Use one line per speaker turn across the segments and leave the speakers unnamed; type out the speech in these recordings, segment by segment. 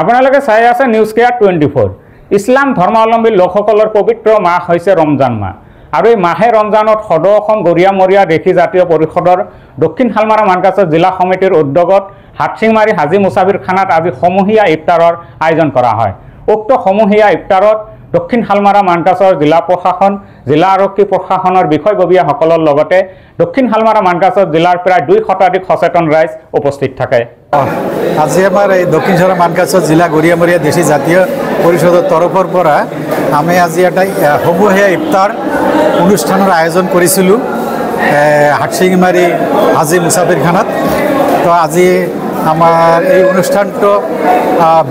আপোনালোকে চাই আছে নিউজ কেয়াৰ 24 ইছলাম ধৰ্মাৱলম্বী লোকসকলৰ পবিত্ৰ মাহ হৈছে ৰমজান মাহ আৰু এই মাহে ৰমজানত সদৌ অসম গৰিয়ামৰীয়া দেশী জাতীয় পৰিষদৰ দক্ষিণ শালমাৰা মানকাছাৰ জিলা সমিতিৰ উদ্যোগত হাটচিংমাৰী হাজী মুছাফিৰ খানাত আজি সমূহীয়া ইফতাৰৰ আয়োজন কৰা হয়। উক্ত সমূহীয়া ইফতাৰত দক্ষিণ শালমাৰা মানকাছাৰ জিলা প্ৰশাসন জিলা আৰক্ষী প্ৰশাসনৰ বিষয়ববীয়াসকলৰ লগতে দক্ষিণ শালমাৰা মানকাছাৰ জিলাৰ প্ৰায় 2 শতাধিক সচেতন ৰাইজ উপস্থিত থাকে।
আজি আমাৰ এই দক্ষিণ শালমাৰা মানকাছাৰ জিলা গৰিয়ামৰীয়া দেশী জাতীয় পৰিষদৰ তৰফৰ পৰা আমি আজি এটা সমূহীয়া ইফতাৰ অনুষ্ঠানৰ আয়োজন কৰিছিলোঁ হাটচিংমাৰী হাজী মুছাফিৰ খানাত। তো আজি আমাৰ এই অনুষ্ঠানটো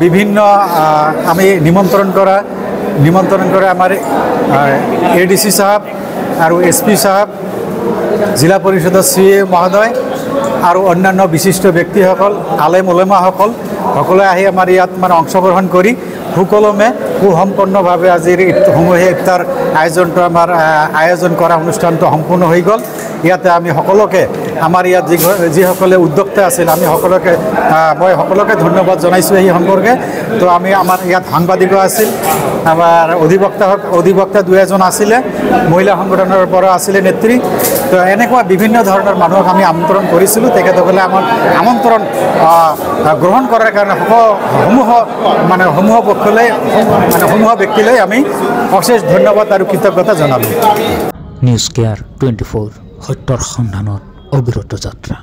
বিভিন্ন আমি নিমন্ত্ৰণ কৰা আমাৰ ADC সাহেব আৰু SP সাহেব জিলা পৰিষদৰ CA মহোদয় আৰু অন্যান্য বিশিষ্ট ব্যক্তিসকল আলেম ওলেমাসকল সকলোৱে আহি আমাৰ ইয়াত মানে অংশগ্ৰহণ কৰি সুকলমে সুসম্পন্নভাৱে আজিৰ সমূহীয়া ইফতাৰ আয়োজন কৰা অনুষ্ঠানটো সম্পূৰ্ণ হৈ গ'ল। ইয়াতে আমি সকলোকে আমাৰ ইয়াত যিসকলে উদ্যোক্তা আছিল আমি মই সকলোকে ধন্যবাদ জনাইছোঁ এই সম্পৰ্কে। তো আমাৰ ইয়াত সাংবাদিকো আছিল, আমাৰ অধিবক্তা 2 এজন আছিলে, মহিলা সংগঠনৰ পৰা আছিলে নেত্ৰী। তো এনেকুৱা বিভিন্ন ধৰণৰ মানুহক আমি আমন্ত্ৰণ কৰিছিলোঁ। তেখেতসকলে আমাৰ আমন্ত্ৰণ গ্ৰহণ কৰাৰ কাৰণে সমূহ ব্যক্তিলৈ আমি অশেষ ধন্যবাদ আৰু কৃতজ্ঞতা জনালোঁ।
নিউজ কেয়াৰ 24 সত্যৰ সন্ধানত অবিৰত যাত্ৰা।